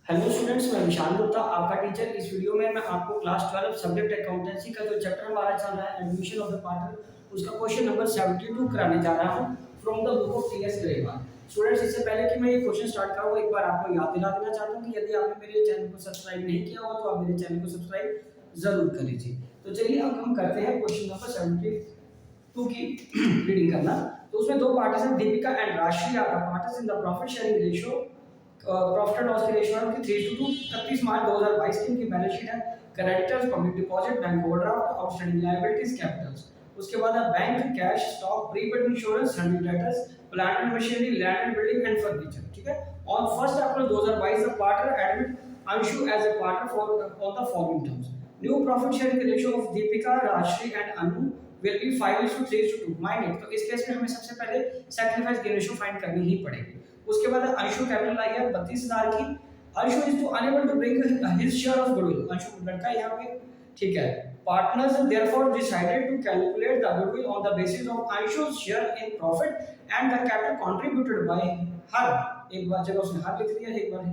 Hello students, मैं विशाल गुप्ता आपका teacher. इस वीडियो में मैं आपको क्लास 12 सब्जेक्ट अकाउंटेंसी का जो चैप्टर हमारा चल रहा है एडमिशन ऑफ द पार्टनर, उसका क्वेश्चन नंबर 72 कराने जा रहा हूं from the book of T S Grewal. Students, इससे पहले कि मैं ये क्वेश्चन स्टार्ट करूं, एक बार आपको याद दिला देना चाहता हूं कि यदि आपने मेरे चैनल को सब्सक्राइब नहीं किया हो तो आप मेरे चैनल को सब्सक्राइब जरूर कर लीजिए। तो चलिए अब हम करते हैं क्वेश्चन नंबर 72 की रीडिंग करना। तो उसमें दो पार्टीज हैं, Deepika and Rashi are the parties in the profit sharing ratio. Profit and loss की रेशियो है 3:2। 31 मार्च 2022 की इनकी बैलेंस शीट है। Creditors, public deposit, bank overdraft, outstanding liabilities, capitals. उसके बाद है bank, cash, stock, prepaid insurance, sundry debtors, plant and machinery, land and building and furniture. ठीक है। On 1 April 2022 the partner admit Anshu as a partner for on the following terms. New profit sharing ratio of Deepika, Rajshri and Anu will be 5:3:2. Mind it, तो इस case में हमें सबसे पहले sacrifice gain ratio find करनी ही पड़ेगी। उसके बाद अंशु कैपिटल आई है 32,000 की। Anshu is to enable to bring his share of goodwill. Anshu लड़का यहाँ पे, ठीक है। Partners therefore decided to calculate the goodwill on the basis of Anshu's share in profit and the capital contributed by her. एक बार जगह उसने हर लिख दिया, एक बार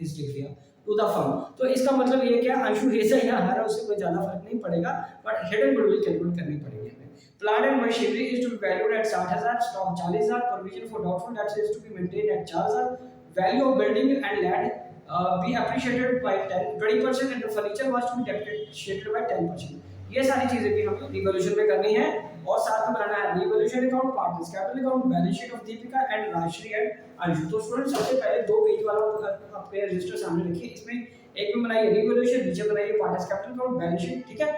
हिज लिख दिया टू द फर्म। तो इसका मतलब ये क्या, अंशु हिज है या हर, उससे कोई ज्यादा फर्क नहीं पड़ेगा, बट हिडन गुडविल कैलकुलेट करनी पड़ेगी हमें। Plant and machinery is to be valued at 60,000, stock 40,000, provision for doubtful debts is to be maintained at 4,000, value of building and land be appreciated by 20% and the furniture was to be depreciated by 10%. ये सारी चीजें भी हमें revolution में करनी है और साथ में बनाना है revaluation account, partners capital account, balance sheet of Deepika and Rajshree and Anshu. तो स्टूडेंट सबसे पहले दो पेज वाला आपके रजिस्टर सामने रखिए, इसमें एक में बनाइए रिवॉल्यूशन, नीचे बनाइए partners capital account, balance sheet. ठीक है।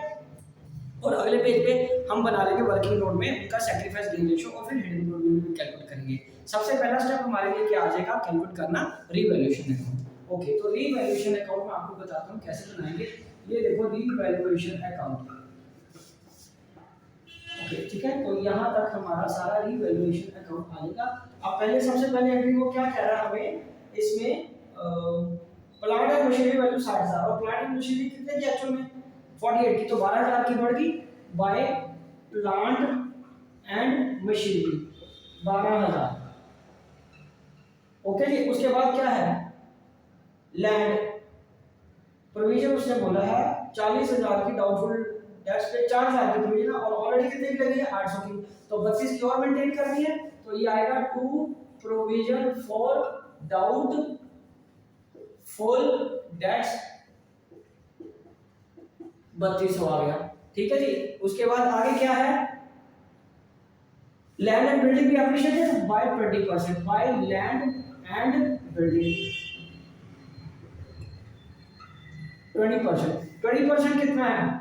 और अगले पेज पे हम बना लेंगे वर्किंग नोट में उनका सैक्रिफाइस गेन रेशियो और फिर हिडन गुडविल भी कैलकुलेट करेंगे। सबसे पहला स्टेप हमारे लिए क्या आ जाएगा, कैलकुलेट करना रीवैल्यूएशन अकाउंट। ओके, तो रीवैल्यूएशन अकाउंट में आपको बताता हूं कैसे बनाएंगे। ये देखो रीवैल्यूएशन अकाउंट। ओके, ठीक है। तो यहां तक हमारा सारा रीवैल्यूएशन अकाउंट आ जाएगा। अब पहले सबसे पहले एंट्री को क्या कह रहा है हमें, इसमें प्लांट एंड मशीनरी वैल्यू 60,000 और प्लांट एंड मशीनरी कितने की एक्चुअल में 48 की, तो 12,000 की बढ़ गई by plant and machinery 12,000। Okay ji. उसके बाद क्या है, लैंड प्रोविजन उसने बोला है 40,000 की, डाउटफुल डेट्स पे 4,000 की प्रोविजन और ऑलरेडी कितने की लगी है 800 की, तो 32 की और मेंटेन करनी है। तो ये आएगा to provision for doubtful debts 3200 आ गया। ठीक है जी। उसके बाद आगे क्या है, लैंड एंड बिल्डिंग भी appreciated by 20%, by land and building 20%। 20% कितना है,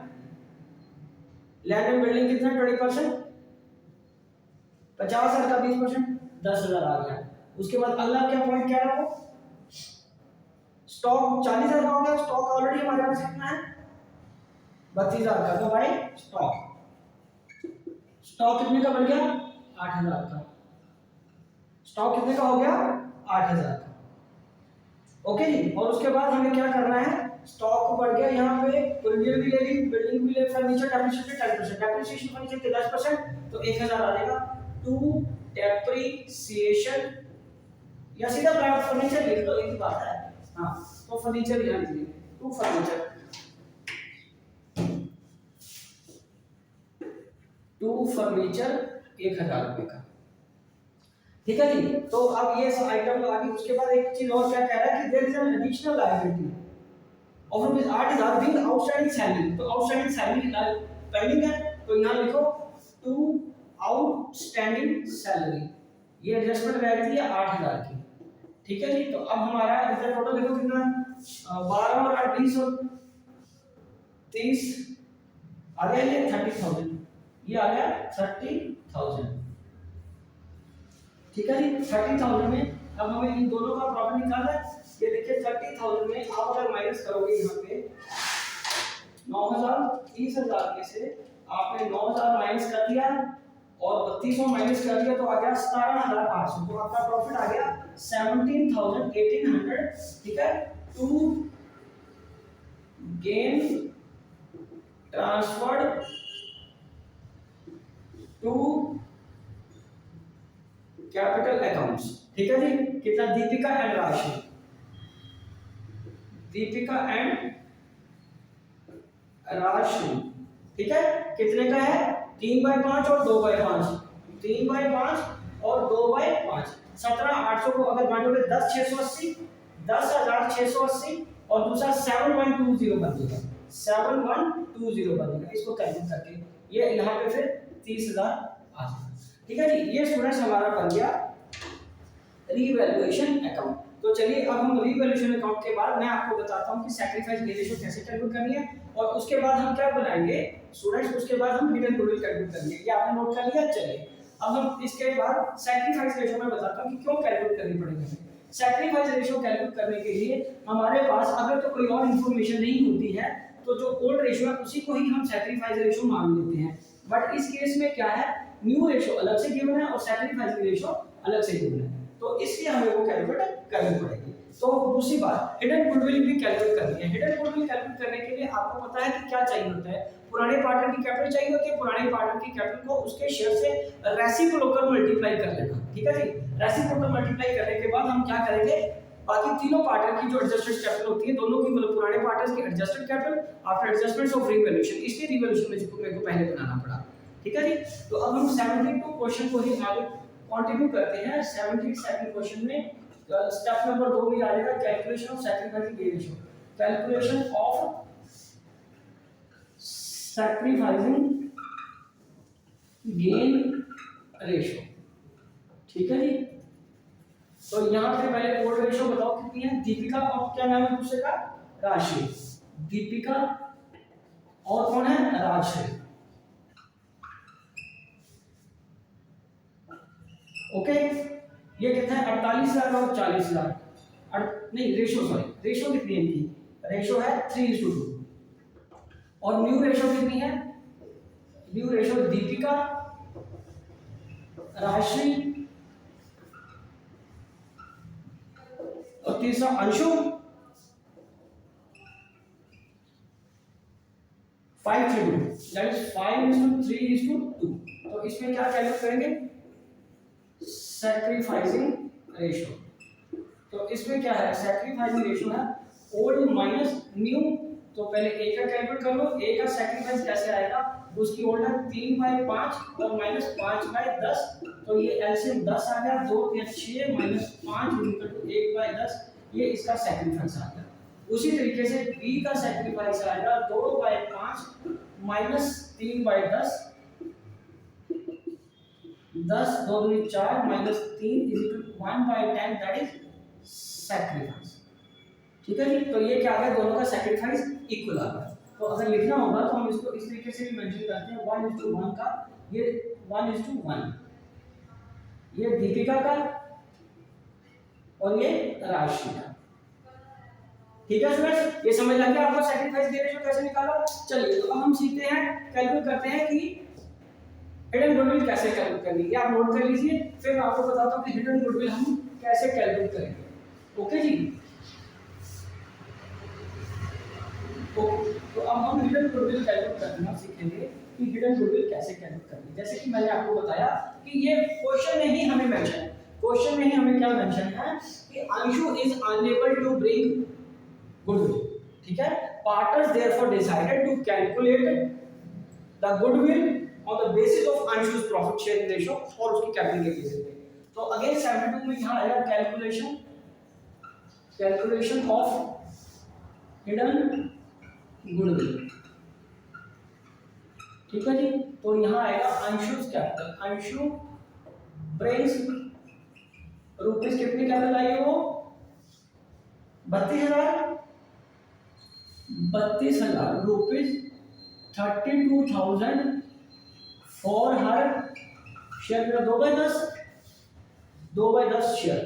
लैंड एंड बिल्डिंग कितना 20%, 50,000 का 20% 10,000 आ गया। उसके बाद अगला क्या पॉइंट कह रहा हूं, स्टॉक 40,000 का हो गया। स्टॉक ऑलरेडी हमारे पास कितना है 32,000 का, तो भाई स्टॉक कितने का बन गया 8,000 का। स्टॉक कितने का हो गया 8,000 का। ओके जी। और उसके बाद हमें क्या करना है, स्टॉक बढ़ गया, यहाँ पे प्रोविजन भी ले ली, बिल्डिंग भी ले, फर्नीचर डेप्रिसिएशन 10%, डेप्रिसिएशन फर्नीचर के 10%, तो 1,000 आ जाएगा। टू डेप्रिसिएशन या सीधा प्लांट फर्नीचर लिख लो, एक बात है। हाँ, तो फर्नीचर यहाँ लिख लीजिए, टू फर्नीचर, टू फर्नीचर 1,000 रुपए का। ठीक है जी। तो अब ये सब आइटम आ गई। उसके बाद एक चीज और क्या कह रहा है कि there is an additional liability of rupees 8,000 bill outstanding salary. तो आउटस्टैंडिंग सैलरी पेंडिंग है, तो यहाँ लिखो टू आउटस्टैंडिंग सैलरी, ये एडजस्टमेंट रहती है 8,000 की। ठीक है जी। तो अब हमारा इधर टोटल देखो कितना, 12 और 8 20 और 30 आ गया, ये 30,000, ये आ गया 30,000। ठीक है जी। 30,000 में अब हमें इन दोनों का प्रॉफिट निकालना है। ये देखिए 30,000 में आप अगर माइनस करोगे यहाँ पे 9,000, 30,000 में से आपने 9,000 माइनस कर दिया और 3200 माइनस कर दिया, तो आ गया 17,800। तो आपका प्रॉफिट आ गया 17,800। ठीक है। To gain transferred to capital accounts. ठीक है जी। कितना, दीपिका एंड राशि दीपिका एंड राजश्री, ठीक है। कितने का है? 3/5 और 2/5, 3/5 और 2/5। 17,800 को अगर बांटोगे 10,680, 10,680 और दूसरा 7,120 बन जाएगा, 7,120 बन जाएगा। इसको कैलकुलेट करके ये यहाँ पे फिर 30,000 आ जाएगा, ठीक है जी। ये स्टूडेंट्स हमारा बन गया रीवैल्यूएशन अकाउंट। तो चलिए अब हम रीवैल्यूएशन अकाउंट के बाद मैं आपको बताता हूँ कि सैक्रिफाइस रेशियो कैसे कैलकुलेट करनी है, और उसके बाद हम क्या बनाएंगे स्टूडेंट्स, उसके बाद हम हिडन गुडविल कैलकुलेट करेंगे। ये आपने नोट कर लिया। चलिए अब हम इसके बाद सैक्रिफाइस रेशियो में बताता हूँ कि क्यों कैलकुलेट करनी पड़ेगी। सैक्रिफाइस रेशियो कैलकुलेट करने के लिए हमारे पास अगर तो कोई और इन्फॉर्मेशन नहीं होती है तो जो ओल्ड रेशियो है उसी को ही हम सैक्रिफाइस रेशियो मान लेते हैं। बट इस केस में क्या है, न्यू रेशियो अलग से गिवन है और सैक्रिफाइस रेशियो अलग से गिवन है, तो इसलिए हमें वो कैलकुलेट करनी पड़ेगी। तो दूसरी बात, हिडन गुडविल भी कैलकुलेट करनी है। हिडन गुडविल कैलकुलेट करने के लिए आपको पता है कि क्या चाहिए होता है, पुराने पार्टनर की कैपिटल चाहिए होती है। पुराने पार्टनर की कैपिटल को उसके शेयर से रेसिप्रोकल मल्टीप्लाई कर लेना, ठीक है जी। रेसिप्रोकल मल्टीप्लाई करने के बाद हम क्या करेंगे, बाकी तीनों पार्टनर की जो एडजस्टेड कैपिटल होती है, दोनों की मतलब पुराने पार्टनर्स की adjusted capital after adjustments of revaluation, इसलिए रीवैल्यूएशन मेरे को पहले बनाना पड़ा, ठीक है जी। तो अब हम 72 क्वेश्चन को ही आगे कंटिन्यू करते हैं। 72 क्वेश्चन में स्टेप नंबर 2 में आ जाएगा calculation of sacrifice ratio, calculation of sacrificing gain ratio, ठीक है जी। तो यहां पे पहले ओल्ड रेशियो बताओ कितनी है, दीपिका और क्या नाम है दूसरे का, राजश्री। दीपिका और कौन है, राजश्री, ओके। ये कितना है, 48,000 और 40,000, नहीं रेशो, सॉरी रेशो कितनी है इनकी, रेशो है 3:2। और न्यू रेशो कितनी है, न्यू रेशो दीपिका, राजश्री और तीसरा अंशु, 5:2, दैट इज 5:3:2। तो इसमें क्या कैलकुलेट करेंगे, सैक्रिफाइसिंग रेशियो। तो इसमें क्या है, सैक्रिफाइसिंग रेशियो है ओल्ड माइनस न्यू। तो पहले ए का कैलकुलेट कर लो, ए का सैक्रिफाइस कैसे आएगा, उसकी ओल्ड है 3/5 और माइनस 5/10, तो ये एलसीएम 10 आ गया, 2 3 6 माइनस 5 इक्वल टू 1/10, ये इसका सैक्रिफाइस आ गया। उसी तरीके से बी का सैक्रिफाइस आएगा 2/5 माइनस 3/10, 10 2 दूनी 4 minus 3 is equal to 1/10, that is sacrifice, ठीक है जी। तो ये क्या आ गया, दोनों का सैक्रिफाइस इक्वल आ गया। तो अगर लिखना होगा तो हम इसको इस तरीके से भी मेंशन करते हैं 1:1 का, ये 1:1, ये दीपिका का और ये राजश्री का, ठीक है स्टूडेंट्स। ये समझ आ गया आपको सैक्रिफाइस रेशियो कैसे निकालो। चलिए तो अब हम सीखते हैं, कैलकुलेट करते हैं कि हिडन गुडविल कैसे कैलकुलेट करनी है। आप नोट कर लीजिए, फिर मैं आपको बताता हूं कि हिडन गुडविल हम कैसे कैलकुलेट करेंगे, ओके जी। तो अब हम हिडन गुडविल कैलकुलेट करना सीखेंगे कि हिडन गुडविल कैसे कैलकुलेट करनी है। जैसे कि मैंने आपको बताया कि ये क्वेश्चन में ही हमें मेंशन है, क्वेश्चन में ही हमें क्या मेंशन है कि Anshu is unable to bring goodwill, ठीक है। Partners therefore decided to calculate the goodwill on the basis of Anshu's profit sharing ratio और उसकी कैपिटल के बेसिस पे। तो अगेन 72 में यहाँ आएगा कैलकुलेशन ऑफ हिडन गुडविल, ठीक है जी। तो यहाँ आएगा अंशु's कैपिटल, अंशु ब्रिंग्स रुपीस कितनी कैपिटल आई है वो 32,000 रुपीस, 32,000 फॉर हर शेयर मेरा 2/10 शेयर,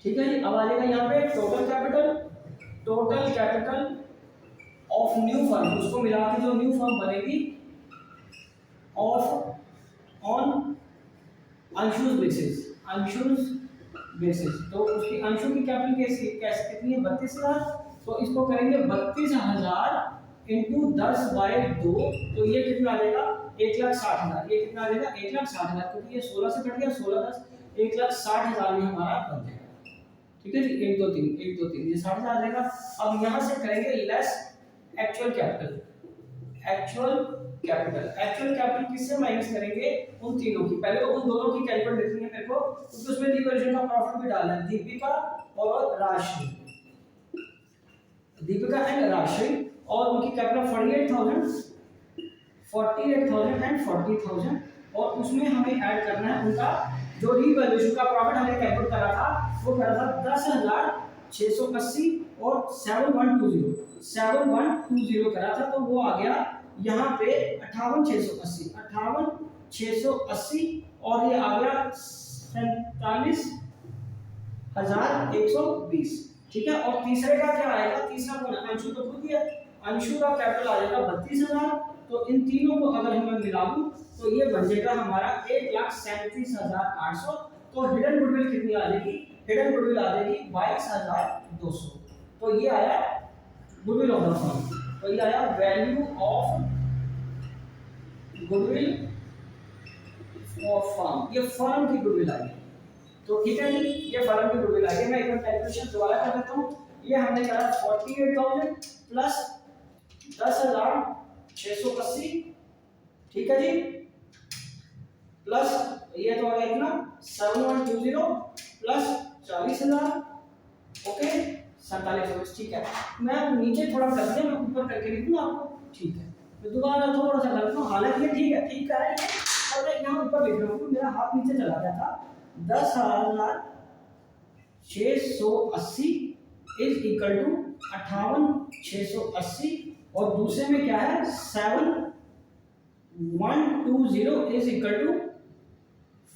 ठीक है जी। अब आ जाएगा यहाँ पे total capital of new firm, उसको मिला के जो न्यू फर्म बनेगी ऑफ ऑन अंशुस बेसिस, तो उसकी अंशु की कैपिटल कैसे कितनी है 32,000, तो इसको करेंगे 32,000 इंटू 10/2, तो ये कितना आ जाएगा 1,60,000, ये कितना आ जाएगा 1,60,000, क्योंकि ये 16 से कट गया 16 10 1,60,000 में हमारा बन जाएगा, ठीक है जी, 1 2 3 1 2 3 ये 60 आ जाएगा। अब यहाँ से करेंगे less actual capital. Actual capital किससे माइनस करेंगे? उन तीनों की। पहले तो उन दोनों की कैलकुलेट देखनी है मेरे को, क्योंकि उसमें रिवर्जन का प्रॉफिट भी डालना है। दीपिका और राशि, दीपिका एंड राशि, और उनकी कैपिटल 48,000 एंड 40,000, और उसमें हमें ऐड करना है उनका जो रिवैल्यूएशन का प्रॉफिट हमने कैलकुलेट करा था, वो करा था 10,680 और 7120 करा था, तो वो आ गया यहाँ पे 58,680 और ये आ गया 47,120। ठीक है, और तीसरे का क्या आएगा? तीसरा कौन है? अंशु तो खुद ही है, अंशु का कैपिटल आ जाएगा 32,000। तो इन तीनों को अगर मैं मिला दूं तो ये बन जाएगा हमारा 1,37,800। तो हिडन गुडविल कितनी आ जाएगी? हिडन गुडविल आ जाएगी 22,200। तो ये आया गुडविल ऑफ द फर्म। तो ये आया value of goodwill of firm, ये फर्म की गुडविल आई। तो ठीक है जी, ये फर्म की गुडविल आई है। मैं एक बार कैलकुलेशन दोबारा कर देता हूं। ये हमने करा 48,000 प्लस 10,680, ठीक है जी, प्लस ये तो आ गया इतना 7120 प्लस 40,000, ओके 4720। ठीक है, मैं नीचे थोड़ा कर दिया, मैं ऊपर करके लिख दूं आपको। ठीक है, मैं दोबारा थोड़ा सा कर दूं, हालांकि ये ठीक है, ठीक है, और मैं यहाँ ऊपर लिख रहा हूँ, मेरा हाथ नीचे चला गया था। 10,680 इज इक्वल टू 58,680, और दूसरे में क्या है 7,120 इज इक्वल टू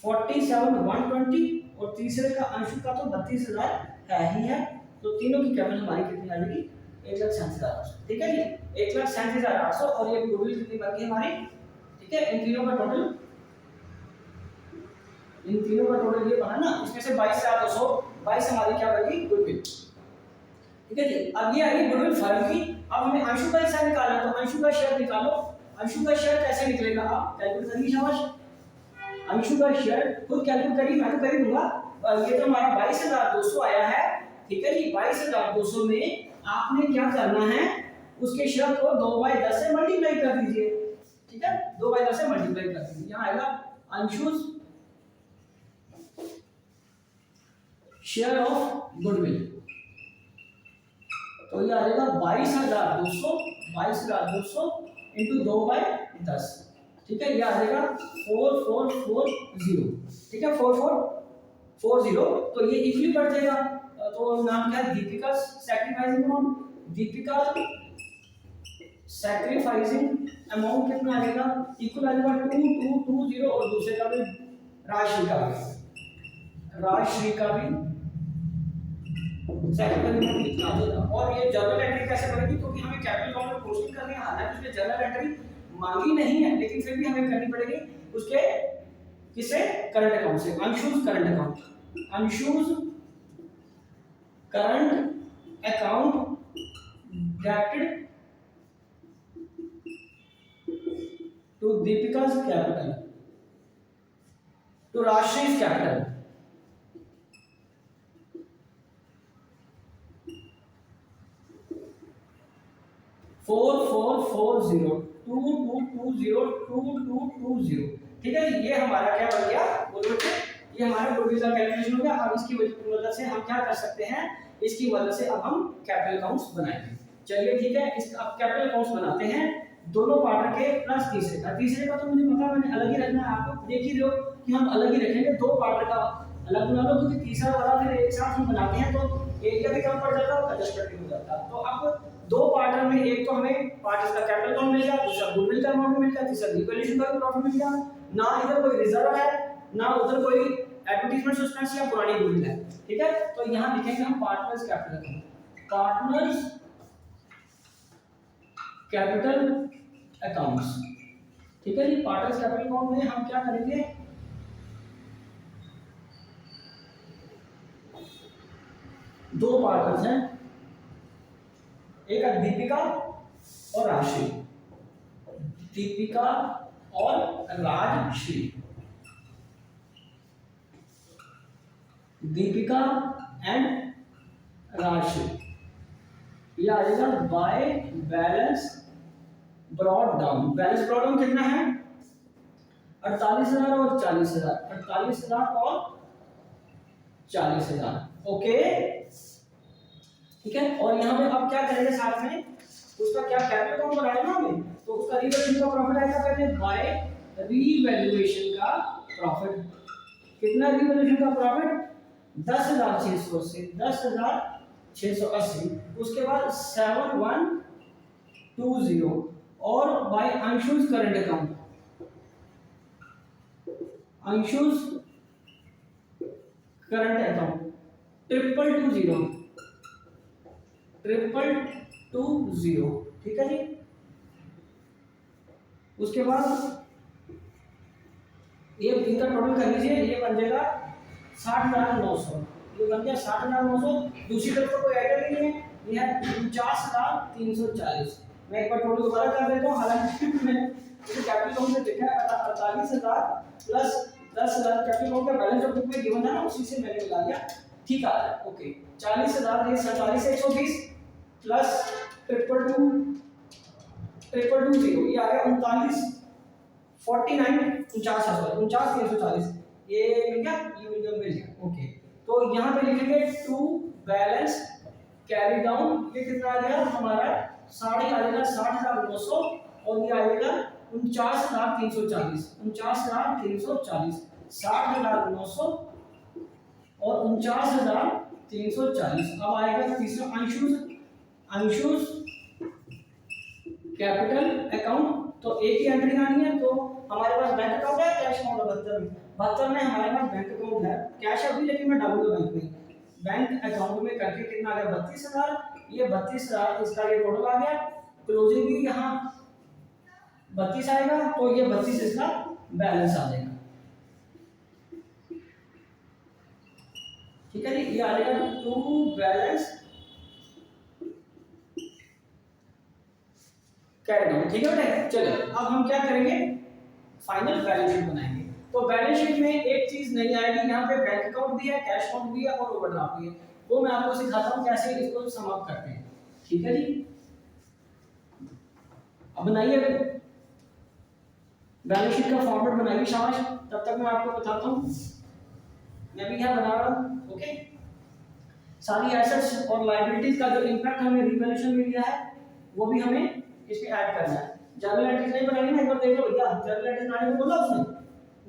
47,120, और तीसरे का अंशु का तो 32,000 है ही है। तो तीनों की कैपिटल हमारी कितनी आ जाएगी? 1,37,800। ठीक है जी, 1,37,800, और ये गुडविल कितनी बन गई हमारी? ठीक है, इन तीनों का टोटल ये बना ना, इसमें से 22,222 हमारी क्या बनी? गुडविल। ठीक है जी, अब ये आई गुडविल फर्म की। अब हमें अंशु का हिस्सा निकालना, तो अंशु का शेयर निकालो। अंशु का शेयर कैसे निकलेगा? आप कैलकुलेट करिए शाबाश। अंशु का शेयर खुद कैलकुलेट करिए, मैं तो कर ही दूंगा। ये तो हमारा 22,200 आया है। ठीक है जी, 22,200 में आपने क्या करना है? उसके शेयर को 2/10 से मल्टीप्लाई कर दीजिए। ठीक है, 2/10 से मल्टीप्लाई कर दीजिए। यहाँ आएगा अंशु शेयर ऑफ गुडविल, तो ये आ जाएगा 22,200 इंटू 2/10। ठीक है, ये आ जाएगा 4440। ठीक है, 4440। तो ये इक्वली बढ़ जाएगा। तो नाम क्या है? Deepika sacrificing amount. Deepika sacrificing amount कितना आ जाएगा? इक्वल आ जाएगा 2220, और दूसरे का भी राशि का भी सेक्रेटरी कितना देगा। और ये जर्नल एंट्री कैसे बनेगी? क्योंकि हमें कैपिटल अकाउंट में पोस्टिंग करनी है, हालांकि उसमें जर्नल एंट्री मांगी नहीं है, लेकिन फिर भी हमें करनी पड़ेगी। उसके किसे? करंट अकाउंट से। Anshu's current account, Anshu's current account debited to Deepika's capital, to Rashi's capital. ठीक है, ये हमारा क्या बन गया? ये हमारा गुडविल का कैलकुलेशन हो गया। अब इसकी मदद से हम क्या कर सकते हैं? इसकी मदद से अब हम कैपिटल अकाउंट्स बनाएंगे। चलिए ठीक है, इस अब कैपिटल अकाउंट्स बनाते हैं दोनों पार्ट के प्लस तीसरे का। तीसरे का तो मुझे पता, मैंने अलग ही रखना है। आपको देख ही रहे हो कि हम अलग ही रखेंगे। दो पार्ट का अलग बना लो, क्योंकि तीसरा वाला फिर एक साथ हम बनाते हैं तो एरिया भी कम पड़ जाता है और एडजस्टमेंट भी हो जाता है। तो अब दो पार्ट में, एक तो हमें पार्ट इसका कैपिटल अकाउंट मिल गया, दूसरा गुडविल का अमाउंट मिल गया, तीसरा रिवैल्यूएशन का प्रॉफिट मिल गया। ना इधर कोई रिजर्व है, ना उधर कोई एडवर्टाइजमेंट सस्पेंस या पुरानी गुडविल है। ठीक है, तो यहां लिखेंगे हम partners capital account, partners capital accounts. ठीक है जी, पार्टनर्स कैपिटल अकाउंट में हम क्या करेंगे? दो पार्टनर्स हैं, एक है दीपिका और राशि, दीपिका और राजश्री, दीपिका एंड ये आ जाएगा by balance brought down. Balance brought down कितना है 48,000 और 40,000, 48,000 और 40,000। ओके ठीक है। और यहाँ पे अब क्या करेंगे साथ में उसका क्या कैपिटल अकाउंट बनाया ना हमें, तो उसका रीवैल्यूएशन का प्रॉफिट आएगा पहले बाय रीवैल्यूएशन का प्रॉफिट। कितना रीवैल्यूएशन का प्रॉफिट 10,600 से 10,680, उसके बाद 7120 और by Anshu's current account, Anshu's current account 3,220, ठीक है जी। उसके बाद ये इनका टोटल कर लीजिए, ये बन जाएगा 60,900, ये बन गया 60,900। दूसरी तरफ तो कोई आइटम नहीं है, ये है 49,340। मैं एक बार टोटल दोबारा कर देता हूँ, हालांकि मैंने कैपिटल अकाउंट से देखा है 48,000 प्लस 10,000 कैपिटल अकाउंट का बैलेंस जो बुक में गिवन है ना उसी से मैंने मिला दिया, ठीक आ रहा है। ओके 40,000 ये 47,120 प्लस 3,220 ये आ गया 49,340 ये मिल गया, ये मिल गया। ओके तो यहाँ पे लिखेंगे टू बैलेंस कैरी डाउन, ये कितना आ गया हमारा साढ़े आ जाएगा 60,900 और ये आ जाएगा 49,340, 49,340, 60,900 और 49,340। अब आएगा तीसरा अंशुज कैपिटल अकाउंट, तो एक ही एंट्री आनी है। तो हमारे पास बैंक अकाउंट है, कैश अकाउंट है 72 में हमारे पास बैंक अकाउंट है, कैश अभी लेकिन मैं डालूंगा बैंक में। बैंक अकाउंट में करके कितना आ गया 32,000, ये 32,000 इसका ये टोटल आ गया। क्लोजिंग भी यहाँ 32 आएगा, तो ये 32 इसका बैलेंस आ जाएगा, ठीक है जी। ये आ जाएगा टू बैलेंस कैरी डाउन, ठीक है बेटा। चलो अब हम क्या करेंगे फाइनल बैलेंस शीट बनाएंगे। तो बैलेंस शीट में एक चीज नहीं आएगी, यहाँ पे बैंक अकाउंट भी है, कैश अकाउंट भी है और ओवरड्राफ्ट भी है, वो मैं आपको सिखाता हूँ कैसे इसको सम अप करते हैं, ठीक है जी। अब बनाइए बैलेंस शीट का फॉर्मेट बनाइए, शाबाश। तब तक मैं आपको बताता हूँ, मैं भी यहाँ बना रहा हूँ। ओके सारी एसेट्स और लायबिलिटीज का जो इंपैक्ट हमें रिवैल्यूएशन में लिया है वो भी हमें इसमें ऐड करना है। जर्नल एंट्रीज नहीं बनानी है, एक बार देख लो भैया, जर्नल एंट्रीज बनाने को बोला उसने,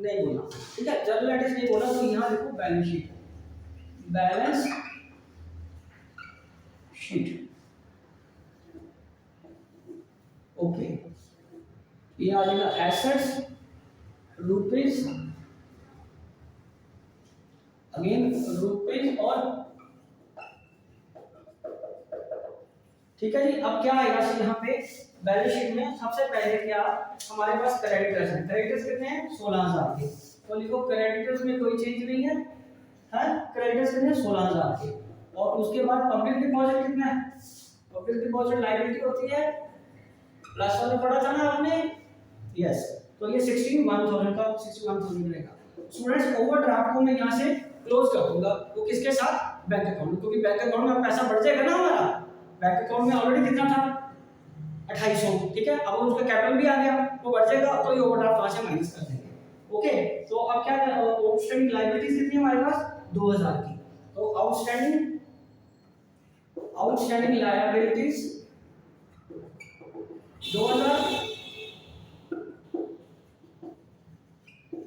नहीं बोला, ठीक है। जर्नल एंट्रीज नहीं बोला तो यहाँ देखो balance sheet, balance sheet. Okay ये आ जाएगा एसेट्स रुपीज, अगेन रुपीज और, ठीक है जी। अब क्या आएगा यहाँ पे बैलेंस शीट में सबसे पहले क्या हमारे पास क्रेडिटर्स हैं, क्रेडिटर्स कितने हैं 16,000 के, तो लिखो क्रेडिटर्स में कोई चेंज नहीं है, क्रेडिटर्स कितने 16,000 के। और उसके बाद पब्लिक डिपॉजिट कितना है, पब्लिक डिपॉजिट लायबिलिटी होती है प्लस वाले पढ़ा था ना आपने, यस, तो ये 61,000 का 61,000 रहेगा। स्टूडेंट्स ओवरड्राफ्ट को मैं यहाँ से क्लोज कर दूंगा, वो किसके साथ बैंक अकाउंट, क्योंकि बैंक अकाउंट में पैसा बढ़ जाएगा ना हमारा, बैंक अकाउंट में ऑलरेडी कितना था 2800, ठीक है। अब उसका कैपिटल भी आ गया तो बढ़ जाएगा, तो ये ओवरड्राफ्ट वहां से माइनस कर देंगे। ओके तो अब क्या आउटस्टैंडिंग लायबिलिटीज कितनी है हमारे पास 2,000 की, तो आउटस्टैंडिंग लायबिलिटीज 2,000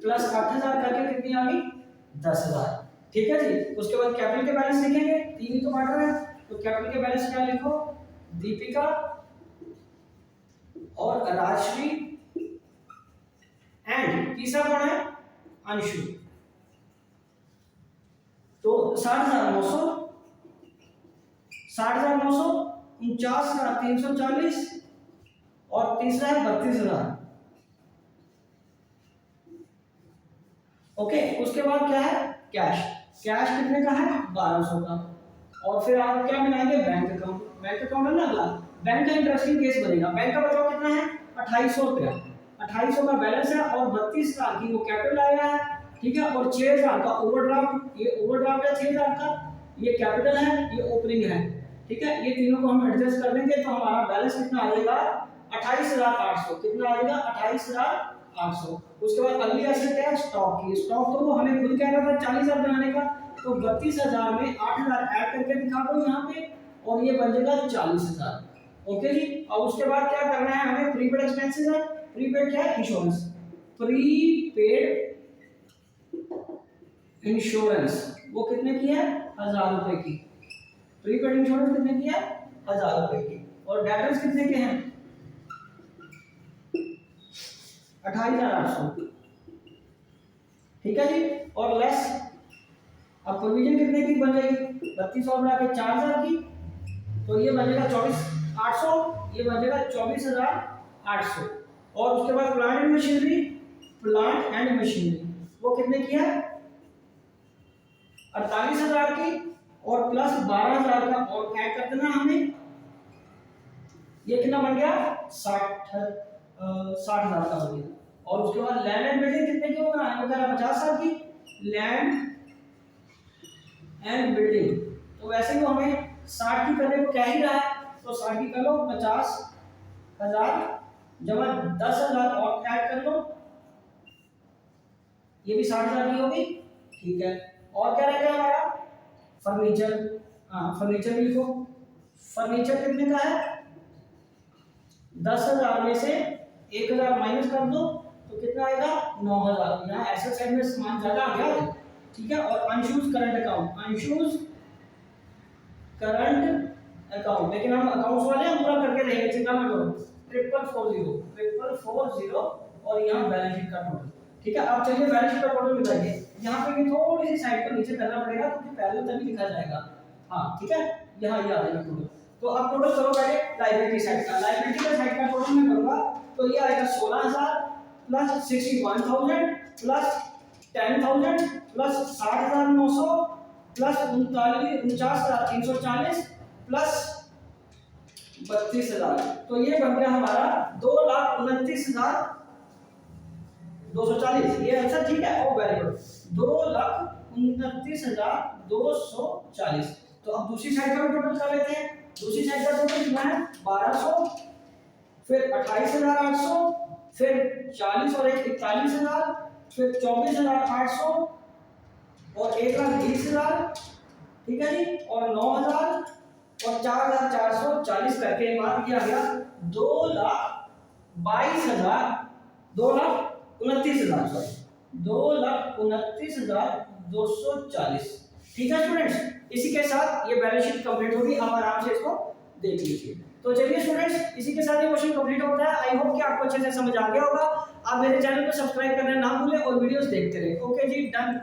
प्लस 8,000 करके कितनी आ गई 10,000, ठीक है जी। उसके बाद कैपिटल के बैलेंस लिखेंगे, तीन ही तो बांट रहे हैं, तो कैपिटल के बैलेंस क्या लिखो दीपिका और राजश्री एंड तीसरा कौन है अंशु, तो 60,900, 49,340 और तीसरा है 32,000। ओके उसके बाद क्या है कैश, कैश कितने का है 1,200 का। और फिर आप क्या बनाएंगे बैंक अकाउंट, बैंक अकाउंट है ना अगला, बैंक का इंटरेस्टिंग केस बनेगा। बैंक का बताओ कितना है 2,800 रुपया, 2,800 का बैलेंस है और 32,000 की वो कैपिटल आया है, ठीक है। और 6,000 का ओवरड्राफ्ट, ये ओवरड्राफ्ट है 6,000 का, ये कैपिटल है, ये ओपनिंग है, ठीक है, ये तीनों को हम एडजस्ट कर देंगे तो हमारा बैलेंस कितना आ जाएगा 28,800। कितना आएगा 28,800। उसके बाद अगली एसेट है स्टॉक की। स्टॉक तो वो हमें खुद कह रहा था 40,000 बनाने का, तो 32,000 में 8,000 ऐड करके दिखा दो यहाँ पे और ये बन जाएगा 40,000। ओके जी। अब उसके बाद क्या करना है हमें, प्रीपेड एक्सपेंसेस है। प्रीपेड क्या है, इंश्योरेंस। प्रीपेड इंश्योरेंस वो कितने की है, 1,000 रुपए की। प्रीपेड इंश्योरेंस कितने की है, 1,000 रुपए की। और डेटर्स कितने के हैं, 28,800। ठीक है जी। और लेस, अब प्रोविजन कितने की बन जाएगी, 3200 बढ़ा के 4,000 की, तो ये बन जाएगा 24,800, ये बन जाएगा 24,800। और उसके बाद plant and machinery, plant and machinery वो कितने की है, 48,000 की, और प्लस 12,000 का और ऐड कर देना हमें, ये कितना बन गया 60,000 का हो गया। और उसके बाद लैंड एंड बिल्डिंग कितने की होगा, वगैरह 50,000 की लैंड एंड बिल्डिंग। तो वैसे ही हमें 60 की करने को क्या ही रहा है, तो 60 की कर लो, 50,000 जमा 10,000 और ऐड कर लो, ये भी 60,000 की होगी। ठीक है। और क्या रहेगा हमारा, फर्नीचर। हाँ फर्नीचर भी लिखो। फर्नीचर कितने का है, 10,000 में से 1,000 माइनस कर दो तो कितना आएगा 9,000। यहाँ एसेट साइड में सामान ज्यादा आ गया, ठीक है। और अनशूज करंट अकाउंट, अनशूज करंट अकाउंट, लेकिन हम अकाउंट्स वाले हम पूरा करके रहेंगे, चिंता मत करो। 4,4,0 और यहाँ बैलेंस शीट का टोटल। ठीक है। अब चलिए बैलेंस शीट का टोटल मिलाइए। यहाँ पे भी थोड़ी सी साइड को नीचे करना पड़ेगा क्योंकि पहले तभी लिखा जाएगा। हाँ ठीक है, यहाँ ये आ जाएगा टोटल। तो अब टोटल करो पहले लायबिलिटी साइड का। लायबिलिटी का साइड का टोटल मैं करूंगा तो ये आएगा 16,000 plus 61,000 plus 10,000 plus 60,900 plus 49,340 plus 32,000। तो ये बन गया हमारा 2,29,240। ये आंसर ठीक है, ओ वेरी गुड, 2,29,240। तो अब दूसरी साइड का भी टोटल कर लेते हैं। दूसरी साइड का टोटल कितना है, 1,200, फिर 28,800, फिर 40 और 1 41,000, फिर 24,800 और 1,20,000। ठीक है जी। और 9,000 और 4,440 करके मान किया गया 2,22,000, 2,29,000 सॉरी 2,29,240। ठीक है स्टूडेंट्स, इसी के साथ ये बैलेंस शीट कंप्लीट होगी। आप आराम से इसको देख लीजिए। तो चलिए स्टूडेंट्स, इसी के साथ ये क्वेश्चन कंप्लीट होता है। आई होप कि आपको अच्छे से समझ आ गया होगा। आप मेरे चैनल को सब्सक्राइब करना ना भूलें और वीडियोस देखते रहें। ओके जी, डन।